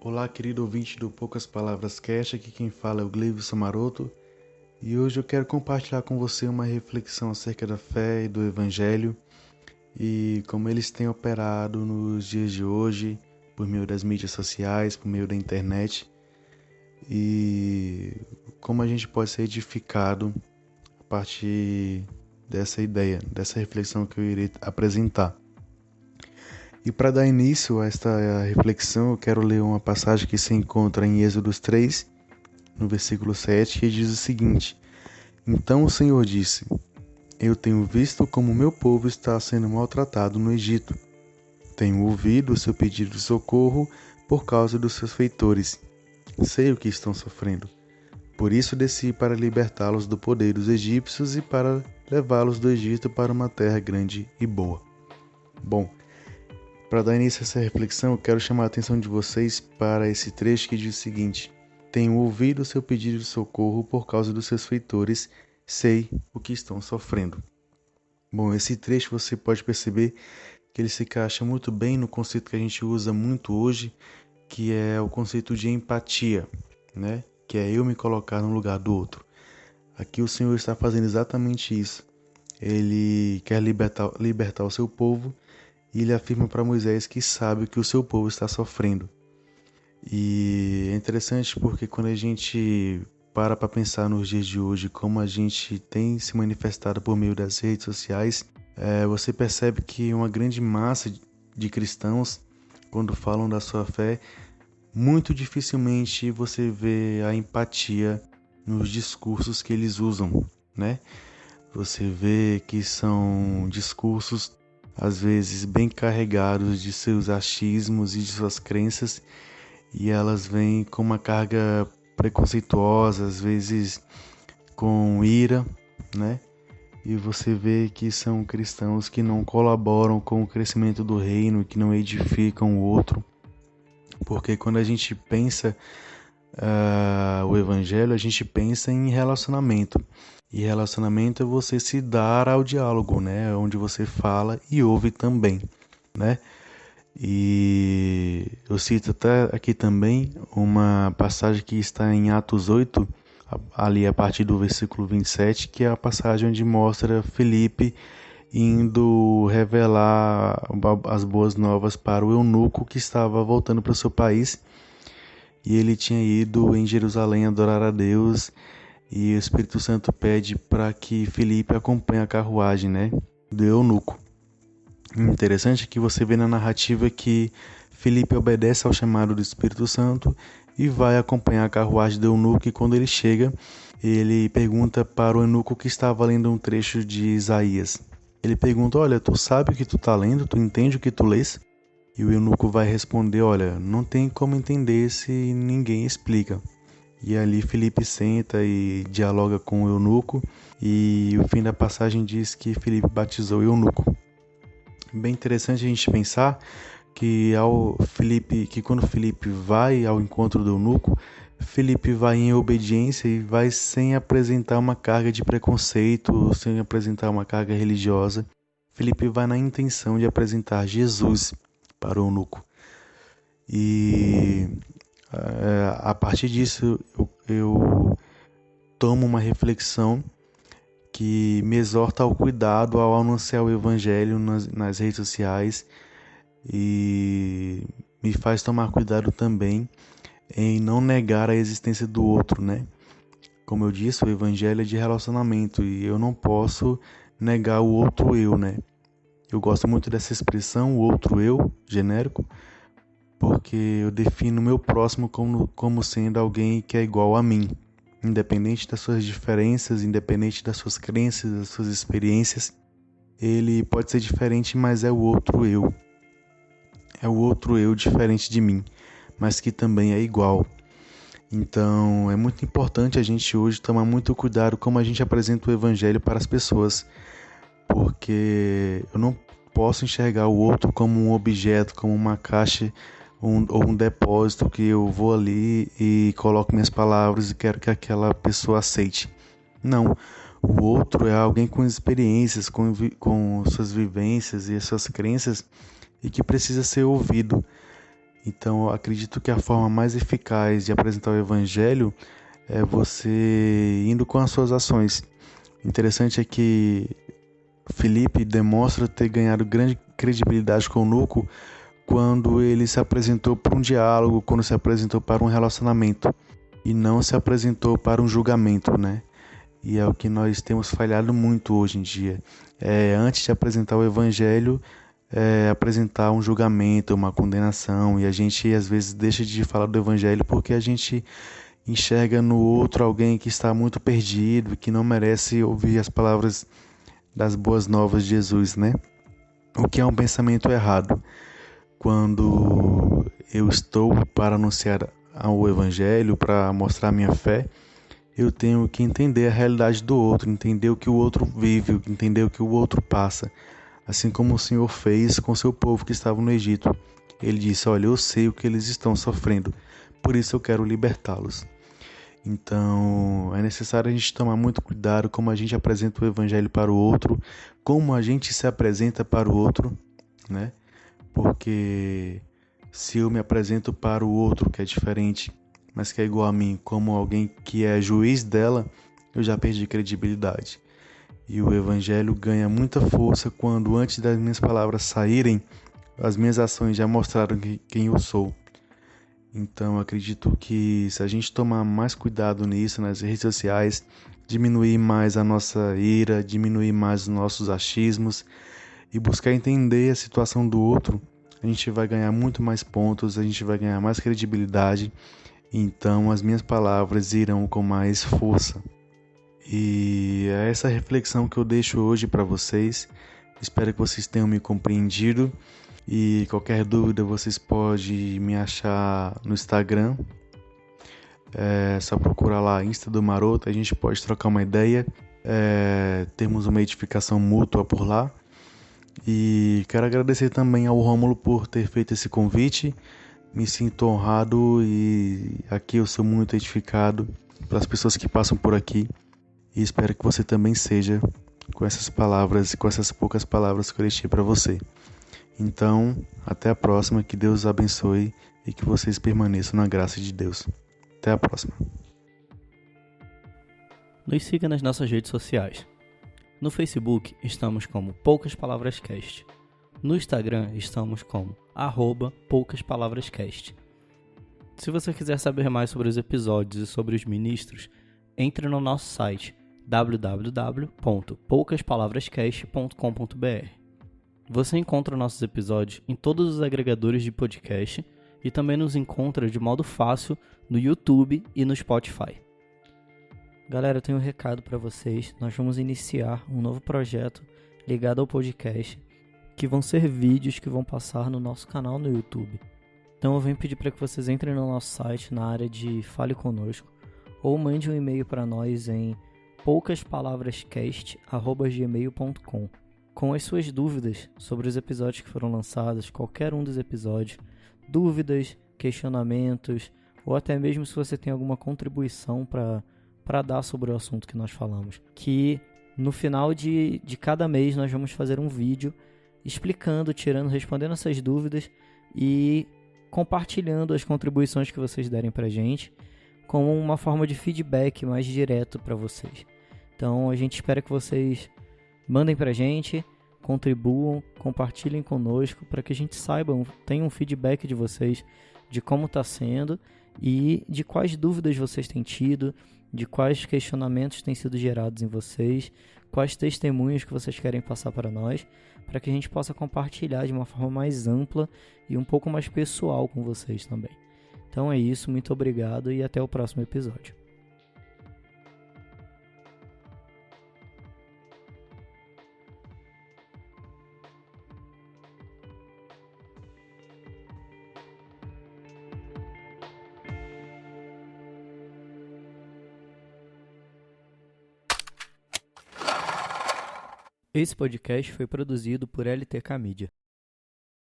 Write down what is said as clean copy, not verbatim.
Olá, querido ouvinte do Poucas Palavras Cast, aqui quem fala é o Gleivson Maroto e hoje eu quero compartilhar com você uma reflexão acerca da fé e do Evangelho e como eles têm operado nos dias de hoje por meio das mídias sociais, por meio da internet e como a gente pode ser edificado a partir dessa ideia, dessa reflexão que eu irei apresentar. E para dar início a esta reflexão, eu quero ler uma passagem que se encontra em Êxodo 3, no versículo 7, que diz o seguinte: Então o Senhor disse: Eu tenho visto como meu povo está sendo maltratado no Egito. Tenho ouvido o seu pedido de socorro por causa dos seus feitores. Sei o que estão sofrendo. Por isso desci para libertá-los do poder dos egípcios e para levá-los do Egito para uma terra grande e boa. Bom, para dar início a essa reflexão, eu quero chamar a atenção de vocês para esse trecho que diz o seguinte: Tenho ouvido o seu pedido de socorro por causa dos seus feitores, sei o que estão sofrendo. Bom, esse trecho você pode perceber que ele se encaixa muito bem no conceito que a gente usa muito hoje, que é o conceito de empatia, né? Que é eu me colocar no lugar do outro. Aqui o Senhor está fazendo exatamente isso. Ele quer libertar o seu povo. E ele afirma para Moisés que sabe o que o seu povo está sofrendo. E é interessante porque quando a gente para pensar nos dias de hoje, como a gente tem se manifestado por meio das redes sociais, você percebe que uma grande massa de cristãos, quando falam da sua fé, muito dificilmente você vê a empatia nos discursos que eles usam, né? Você vê que são discursos às vezes bem carregados de seus achismos e de suas crenças, e elas vêm com uma carga preconceituosa, às vezes com ira, né? E você vê que são cristãos que não colaboram com o crescimento do reino, que não edificam o outro, porque quando a gente pensa o evangelho, a gente pensa em relacionamento. E relacionamento é você se dar ao diálogo, né? Onde você fala e ouve também, né? E eu cito até aqui também uma passagem que está em Atos 8, ali a partir do versículo 27, que é a passagem onde mostra Filipe indo revelar as boas novas para o eunuco que estava voltando para o seu país. E ele tinha ido em Jerusalém adorar a Deus. E o Espírito Santo pede para que Filipe acompanhe a carruagem, né, do eunuco. Interessante que você vê na narrativa que Filipe obedece ao chamado do Espírito Santo e vai acompanhar a carruagem do eunuco, e quando ele chega, ele pergunta para o eunuco que estava lendo um trecho de Isaías. Ele pergunta: olha, tu sabe o que tu está lendo? Tu entende o que tu lês? E o eunuco vai responder: olha, não tem como entender se ninguém explica. E ali Filipe senta e dialoga com o eunuco, e o fim da passagem diz que Filipe batizou o eunuco. Bem interessante a gente pensar que quando Filipe vai ao encontro do eunuco, Filipe vai em obediência e vai sem apresentar uma carga de preconceito, sem apresentar uma carga religiosa. Filipe vai na intenção de apresentar Jesus para o eunuco. E a partir disso eu tomo uma reflexão que me exorta ao cuidado ao anunciar o evangelho nas redes sociais, e me faz tomar cuidado também em não negar a existência do outro, né? Como eu disse, o evangelho é de relacionamento e eu não posso negar o outro eu, né? Eu gosto muito dessa expressão, o outro eu, genérico, porque eu defino o meu próximo como sendo alguém que é igual a mim, independente das suas diferenças, independente das suas crenças, das suas experiências. Ele pode ser diferente, mas é o outro eu. É o outro eu diferente de mim, mas que também é igual. Então, é muito importante a gente hoje tomar muito cuidado como a gente apresenta o evangelho para as pessoas, porque eu não posso enxergar o outro como um objeto, como uma caixa ou um depósito que eu vou ali e coloco minhas palavras e quero que aquela pessoa aceite. Não, o outro é alguém com experiências, com suas vivências e suas crenças, e que precisa ser ouvido. Então, eu acredito que a forma mais eficaz de apresentar o Evangelho é você indo com as suas ações. Interessante é que Filipe demonstra ter ganhado grande credibilidade com o Nuco quando ele se apresentou para um diálogo, quando se apresentou para um relacionamento e não se apresentou para um julgamento, né? E é o que nós temos falhado muito hoje em dia. Antes de apresentar o Evangelho, apresentar um julgamento, uma condenação, e a gente às vezes deixa de falar do Evangelho porque a gente enxerga no outro alguém que está muito perdido, que não merece ouvir as palavras das boas novas de Jesus, né? O que é um pensamento errado. Quando eu estou para anunciar o Evangelho, para mostrar a minha fé, eu tenho que entender a realidade do outro, entender o que o outro vive, entender o que o outro passa. Assim como o Senhor fez com seu povo que estava no Egito. Ele disse: olha, eu sei o que eles estão sofrendo, por isso eu quero libertá-los. Então, é necessário a gente tomar muito cuidado como a gente apresenta o Evangelho para o outro, como a gente se apresenta para o outro, né? Porque se eu me apresento para o outro que é diferente, mas que é igual a mim, como alguém que é juiz dela, eu já perdi credibilidade. E o Evangelho ganha muita força quando, antes das minhas palavras saírem, as minhas ações já mostraram quem eu sou. Então, acredito que se a gente tomar mais cuidado nisso nas redes sociais, diminuir mais a nossa ira, diminuir mais os nossos achismos e buscar entender a situação do outro, a gente vai ganhar muito mais pontos, a gente vai ganhar mais credibilidade. Então, as minhas palavras irão com mais força. E é essa reflexão que eu deixo hoje para vocês. Espero que vocês tenham me compreendido. E qualquer dúvida vocês podem me achar no Instagram. É só procurar lá Insta do Maroto, a gente pode trocar uma ideia. Temos uma edificação mútua por lá. E quero agradecer também ao Rômulo por ter feito esse convite. Me sinto honrado e aqui eu sou muito edificado pelas pessoas que passam por aqui. E espero que você também seja com essas palavras, com essas poucas palavras que eu deixei para você. Então, até a próxima, que Deus os abençoe e que vocês permaneçam na graça de Deus. Até a próxima. Nos siga nas nossas redes sociais. No Facebook estamos como Poucas Palavras Cast. No Instagram estamos como @poucaspalavrascast. Se você quiser saber mais sobre os episódios e sobre os ministros, entre no nosso site www.poucaspalavrascast.com.br. Você encontra nossos episódios em todos os agregadores de podcast e também nos encontra de modo fácil no YouTube e no Spotify. Galera, eu tenho um recado para vocês. Nós vamos iniciar um novo projeto ligado ao podcast, que vão ser vídeos que vão passar no nosso canal no YouTube. Então eu venho pedir para que vocês entrem no nosso site na área de Fale Conosco ou mande um e-mail para nós em poucaspalavrascast@gmail.com com as suas dúvidas sobre os episódios que foram lançados, qualquer um dos episódios, dúvidas, questionamentos, ou até mesmo se você tem alguma contribuição para dar sobre o assunto que nós falamos. Que no final de cada mês nós vamos fazer um vídeo explicando, respondendo essas dúvidas e compartilhando as contribuições que vocês derem para a gente como uma forma de feedback mais direto para vocês. Então a gente espera que vocês mandem para a gente, contribuam, compartilhem conosco para que a gente saiba, tenha um feedback de vocês de como está sendo e de quais dúvidas vocês têm tido, de quais questionamentos têm sido gerados em vocês, quais testemunhos que vocês querem passar para nós, para que a gente possa compartilhar de uma forma mais ampla e um pouco mais pessoal com vocês também. Então é isso, muito obrigado e até o próximo episódio. Esse podcast foi produzido por LTK Mídia.